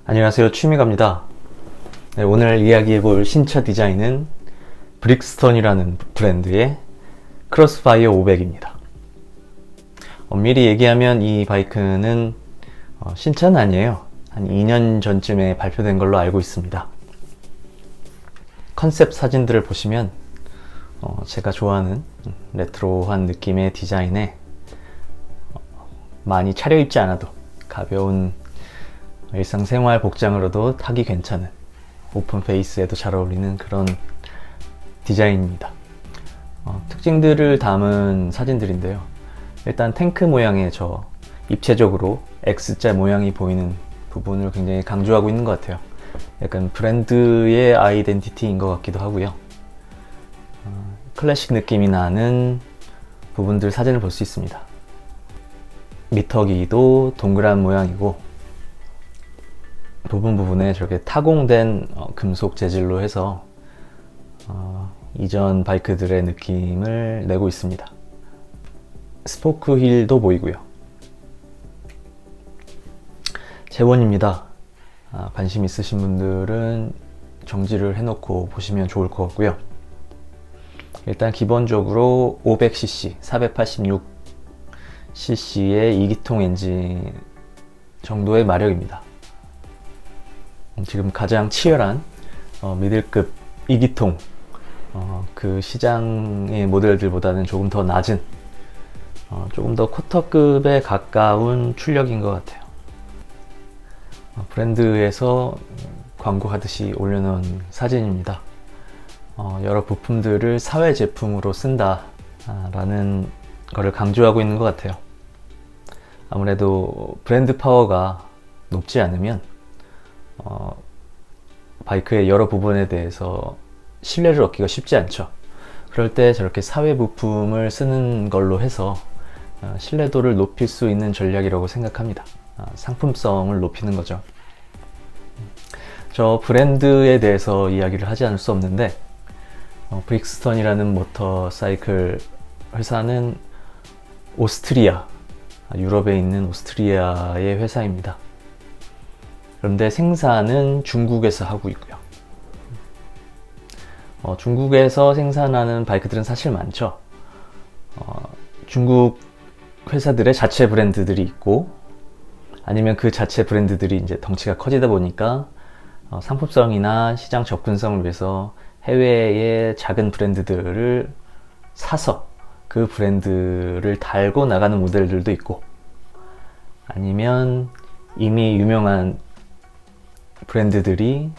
안녕하세요, 취미갑니다. 네, 오늘 이야기해볼 신차 디자인은 브릭스턴이라는 브랜드의 크로스파이어 500입니다. 엄밀히 얘기하면 이 바이크는 신차는 아니에요. 한 2년 전쯤에 발표된 걸로 알고 있습니다. 컨셉 사진들을 보시면 제가 좋아하는 레트로한 느낌의 디자인에 많이 차려입지 않아도 가벼운 일상생활 복장으로도 타기 괜찮은 오픈 페이스에도 잘 어울리는 그런 디자인입니다. 특징들을 담은 사진들인데요. 일단 탱크 모양의 저 입체적으로 X자 모양이 보이는 부분을 굉장히 강조하고 있는 것 같아요. 약간 브랜드의 아이덴티티인 것 같기도 하고요. 클래식 느낌이 나는 부분들 사진을 볼 수 있습니다. 미터기도 동그란 모양이고 부분에 저렇게 타공된 금속 재질로 해서 이전 바이크들의 느낌을 내고 있습니다. 스포크 휠도 보이고요. 재원입니다. 관심 있으신 분들은 정지를 해놓고 보시면 좋을 것 같고요. 일단 기본적으로 500cc, 486cc의 2기통 엔진 정도의 마력입니다. 지금 가장 치열한 미들급 2기통 그 시장의 모델들보다는 조금 더 낮은 조금 더 쿼터급에 가까운 출력인 것 같아요. 브랜드에서 광고하듯이 올려놓은 사진입니다. 여러 부품들을 사회 제품으로 쓴다 라는 거를 강조하고 있는 것 같아요. 아무래도 브랜드 파워가 높지 않으면 바이크의 여러 부분에 대해서 신뢰를 얻기가 쉽지 않죠. 그럴 때 저렇게 사회 부품을 쓰는 걸로 해서 신뢰도를 높일 수 있는 전략이라고 생각합니다. 상품성을 높이는 거죠. 저 브랜드에 대해서 이야기를 하지 않을 수 없는데 브릭스턴이라는 모터사이클 회사는 오스트리아, 유럽에 있는 오스트리아의 회사입니다. 그런데 생산은 중국에서 하고 있고요. 중국에서 생산하는 바이크들은 사실 많죠. 중국 회사들의 자체 브랜드들이 있고, 아니면 그 자체 브랜드들이 이제 덩치가 커지다 보니까 상품성이나 시장 접근성을 위해서 해외의 작은 브랜드들을 사서 그 브랜드를 달고 나가는 모델들도 있고, 아니면 이미 유명한 브랜드들이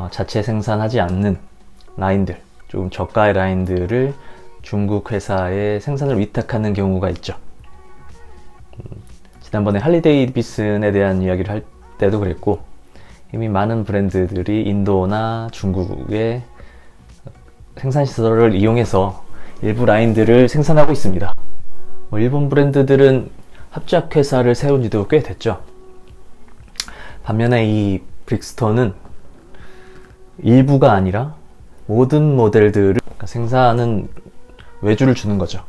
자체 생산하지 않는 라인들, 조금 저가의 라인들을 중국 회사에 생산을 위탁하는 경우가 있죠. 지난번에 할리 데이비슨에 대한 이야기를 할 때도 그랬고, 이미 많은 브랜드들이 인도나 중국의 생산시설을 이용해서 일부 라인들을 생산하고 있습니다. 일본 브랜드들은 합작회사를 세운 지도 꽤 됐죠. 반면에 이 브릭스턴은 일부가 아니라 모든 모델들을 생산은 외주를 주는 거죠.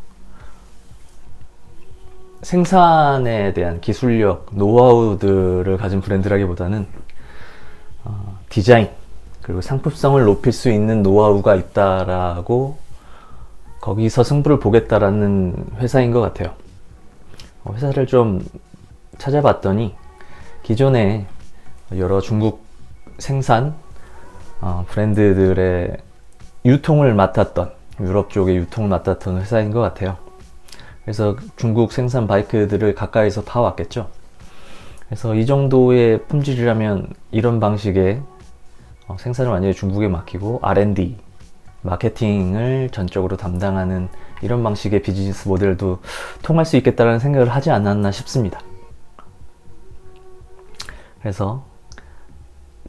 생산에 대한 기술력, 노하우들을 가진 브랜드라기보다는 디자인 그리고 상품성을 높일 수 있는 노하우가 있다라고 거기서 승부를 보겠다라는 회사인 것 같아요. 회사를 좀 찾아봤더니 기존에 여러 중국 생산 브랜드들의 유통을 맡았던, 유럽 쪽의 유통을 맡았던 회사인 것 같아요. 그래서 중국 생산 바이크들을 가까이서 봐왔겠죠. 그래서 이 정도의 품질이라면 이런 방식의 생산을 완전히 중국에 맡기고 R&D, 마케팅을 전적으로 담당하는 이런 방식의 비즈니스 모델도 통할 수 있겠다는 생각을 하지 않았나 싶습니다. 그래서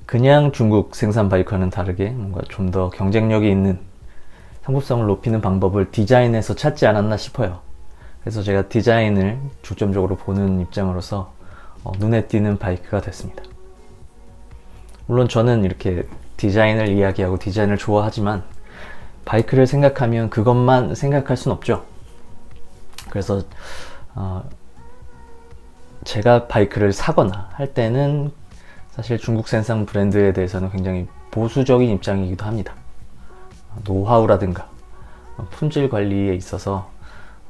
그냥 중국 생산 바이크와는 다르게 뭔가 좀 더 경쟁력이 있는 상품성을 높이는 방법을 디자인에서 찾지 않았나 싶어요. 그래서 제가 디자인을 중점적으로 보는 입장으로서 눈에 띄는 바이크가 됐습니다. 물론 저는 이렇게 디자인을 이야기하고 디자인을 좋아하지만 바이크를 생각하면 그것만 생각할 순 없죠. 그래서 제가 바이크를 사거나 할 때는 사실 중국 생산 브랜드에 대해서는 굉장히 보수적인 입장이기도 합니다. 노하우라든가 품질 관리에 있어서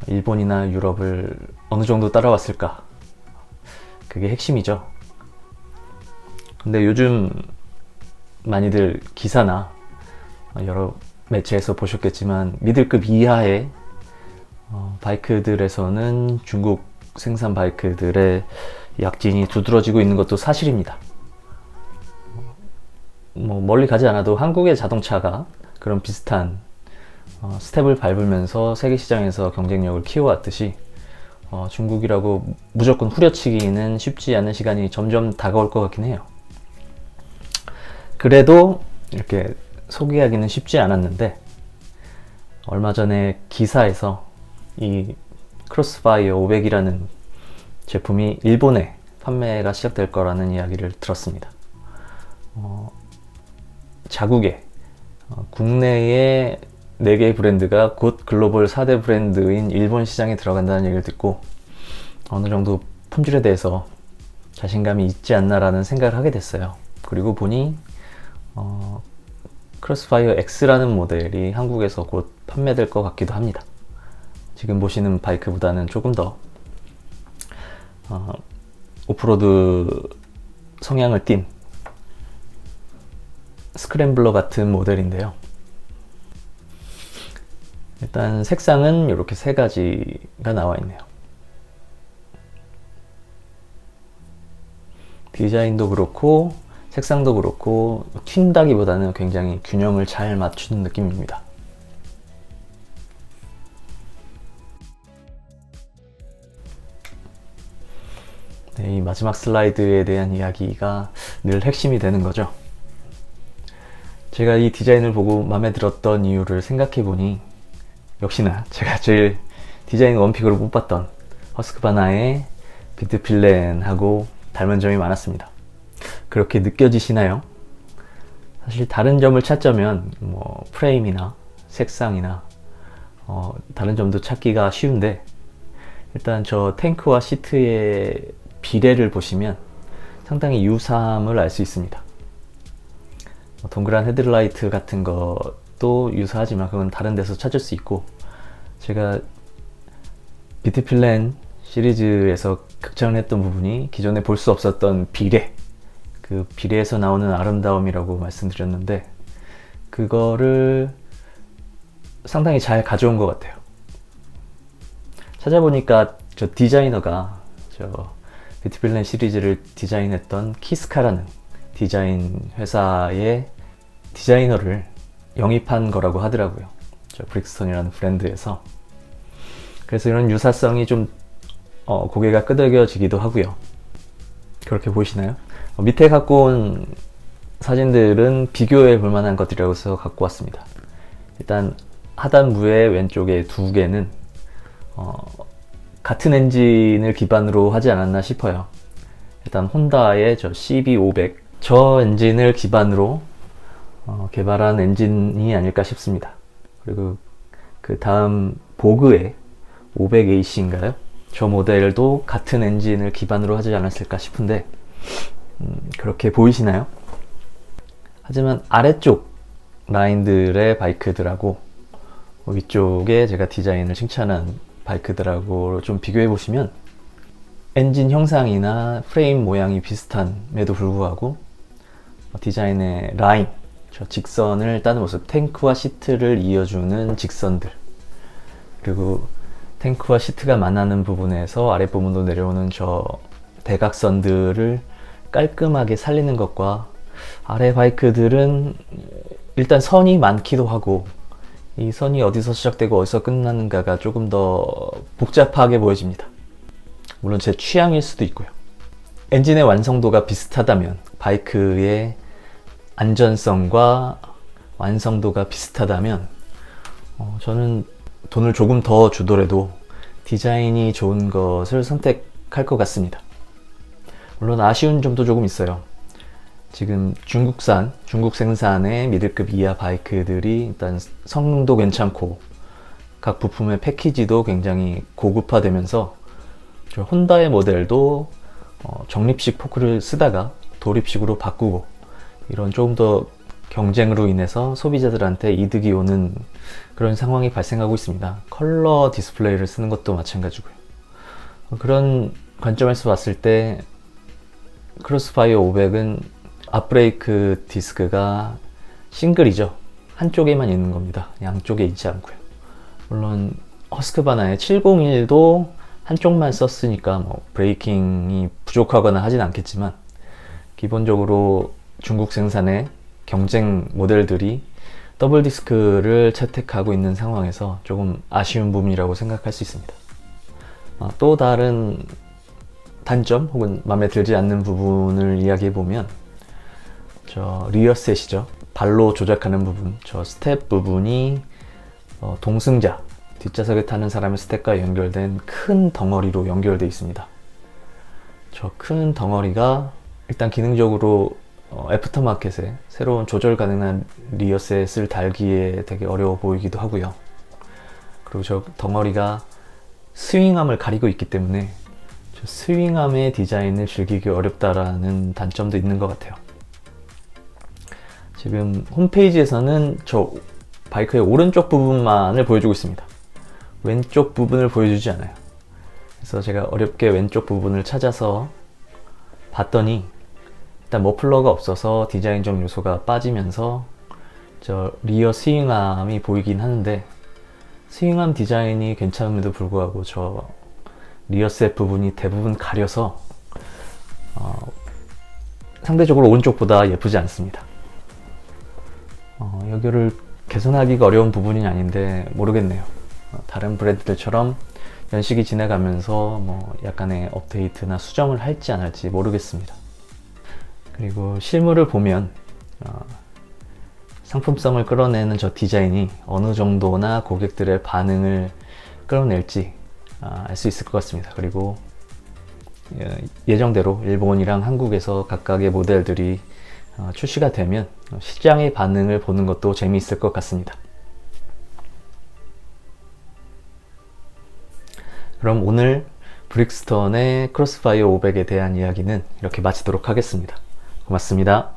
일본이나 유럽을 어느 정도 따라왔을까? 그게 핵심이죠. 근데 요즘 많이들 기사나 여러 매체에서 보셨겠지만 미들급 이하의 바이크들에서는 중국 생산 바이크들의 약진이 두드러지고 있는 것도 사실입니다. 멀리 가지 않아도 한국의 자동차가 그런 비슷한 스텝을 밟으면서 세계 시장에서 경쟁력을 키워왔듯이 중국이라고 무조건 후려치기는 쉽지 않은 시간이 점점 다가올 것 같긴 해요. 그래도 이렇게 소개하기는 쉽지 않았는데 얼마 전에 기사에서 이 크로스파이어 500이라는 제품이 일본에 판매가 시작될 거라는 이야기를 들었습니다. 자국에 국내의 4개의 브랜드가 곧 글로벌 4대 브랜드인 일본 시장에 들어간다는 얘기를 듣고 어느 정도 품질에 대해서 자신감이 있지 않나라는 생각을 하게 됐어요. 그리고 보니 크로스파이어 X라는 모델이 한국에서 곧 판매될 것 같기도 합니다. 지금 보시는 바이크보다는 조금 더 오프로드 성향을 띤 스크램블러 같은 모델인데요. 일단 색상은 이렇게 3가지가 나와 있네요. 디자인도 그렇고 색상도 그렇고 튄다기보다는 굉장히 균형을 잘 맞추는 느낌입니다. 네, 이 마지막 슬라이드에 대한 이야기가 늘 핵심이 되는 거죠. 제가 이 디자인을 보고 마음에 들었던 이유를 생각해 보니 역시나 제가 제일 디자인 원픽으로 뽑았던 허스크바나의 비트필렌하고 닮은 점이 많았습니다. 그렇게 느껴지시나요? 사실 다른 점을 찾자면 프레임이나 색상이나 다른 점도 찾기가 쉬운데 일단 저 탱크와 시트의 비례를 보시면 상당히 유사함을 알 수 있습니다. 동그란 헤드라이트 같은 것도 유사하지만 그건 다른 데서 찾을 수 있고 제가 비트필렌 시리즈에서 극찬을 했던 부분이 기존에 볼 수 없었던 비례, 그 비례에서 나오는 아름다움이라고 말씀드렸는데 그거를 상당히 잘 가져온 것 같아요. 찾아보니까 저 디자이너가 저 비트필렌 시리즈를 디자인했던 키스카라는 디자인 회사의 디자이너를 영입한 거라고 하더라고요. 저 브릭스톤이라는 브랜드에서. 그래서 이런 유사성이 좀 고개가 끄덕여지기도 하고요. 그렇게 보이시나요? 밑에 갖고 온 사진들은 비교해 볼 만한 것들이라고 해서 갖고 왔습니다. 일단 하단부의 왼쪽에 2개는 같은 엔진을 기반으로 하지 않았나 싶어요. 일단 혼다의 저 CB500 저 엔진을 기반으로 개발한 엔진이 아닐까 싶습니다. 그리고 그 다음 보그의 500AC인가요? 저 모델도 같은 엔진을 기반으로 하지 않았을까 싶은데 그렇게 보이시나요? 하지만 아래쪽 라인들의 바이크들하고 위쪽에 제가 디자인을 칭찬한 바이크들하고 좀 비교해 보시면 엔진 형상이나 프레임 모양이 비슷함에도 불구하고 디자인의 라인, 저 직선을 따는 모습, 탱크와 시트를 이어주는 직선들, 그리고 탱크와 시트가 만나는 부분에서 아랫부분도 내려오는 저 대각선들을 깔끔하게 살리는 것과 아래 바이크들은 일단 선이 많기도 하고 이 선이 어디서 시작되고 어디서 끝나는가가 조금 더 복잡하게 보여집니다. 물론 제 취향일 수도 있고요. 엔진의 완성도가 비슷하다면, 바이크의 안전성과 완성도가 비슷하다면 저는 돈을 조금 더 주더라도 디자인이 좋은 것을 선택할 것 같습니다. 물론 아쉬운 점도 조금 있어요. 지금 중국 생산의 미들급 이하 바이크들이 일단 성능도 괜찮고 각 부품의 패키지도 굉장히 고급화되면서 저 혼다의 모델도 적립식 포크를 쓰다가 도립식으로 바꾸고 이런 조금 더 경쟁으로 인해서 소비자들한테 이득이 오는 그런 상황이 발생하고 있습니다. 컬러 디스플레이를 쓰는 것도 마찬가지고요. 그런 관점에서 봤을 때 크로스파이어 500은 앞브레이크 디스크가 싱글이죠. 한쪽에만 있는 겁니다. 양쪽에 있지 않고요. 물론 허스크바나의 701도 한쪽만 썼으니까 뭐 브레이킹이 부족하거나 하진 않겠지만 기본적으로 중국 생산의 경쟁 모델들이 더블 디스크를 채택하고 있는 상황에서 조금 아쉬운 부분이라고 생각할 수 있습니다. 또 다른 단점 혹은 마음에 들지 않는 부분을 이야기해 보면 저 리어셋이죠. 발로 조작하는 부분, 저 스텝 부분이 동승자, 뒷좌석에 타는 사람의 스텝과 연결된 큰 덩어리로 연결되어 있습니다. 저 큰 덩어리가 일단 기능적으로 애프터마켓에 새로운 조절 가능한 리어셋을 달기에 되게 어려워 보이기도 하고요. 그리고 저 덩어리가 스윙암을 가리고 있기 때문에 저 스윙암의 디자인을 즐기기 어렵다라는 단점도 있는 것 같아요. 지금 홈페이지에서는 저 바이크의 오른쪽 부분만을 보여주고 있습니다. 왼쪽 부분을 보여주지 않아요. 그래서 제가 어렵게 왼쪽 부분을 찾아서 봤더니 일단 머플러가 없어서 디자인적 요소가 빠지면서 저 리어 스윙암이 보이긴 하는데 스윙암 디자인이 괜찮음에도 불구하고 저 리어셋 부분이 대부분 가려서 상대적으로 오른쪽보다 예쁘지 않습니다. 여기를 개선하기가 어려운 부분이 아닌데 모르겠네요. 다른 브랜드들처럼 연식이 지나가면서 뭐 약간의 업데이트나 수정을 할지 안 할지 모르겠습니다. 그리고 실물을 보면 상품성을 끌어내는 저 디자인이 어느 정도나 고객들의 반응을 끌어낼지 알 수 있을 것 같습니다. 그리고 예정대로 일본이랑 한국에서 각각의 모델들이 출시가 되면 시장의 반응을 보는 것도 재미있을 것 같습니다. 그럼 오늘 브릭스턴의 크로스파이어 500에 대한 이야기는 이렇게 마치도록 하겠습니다. 고맙습니다.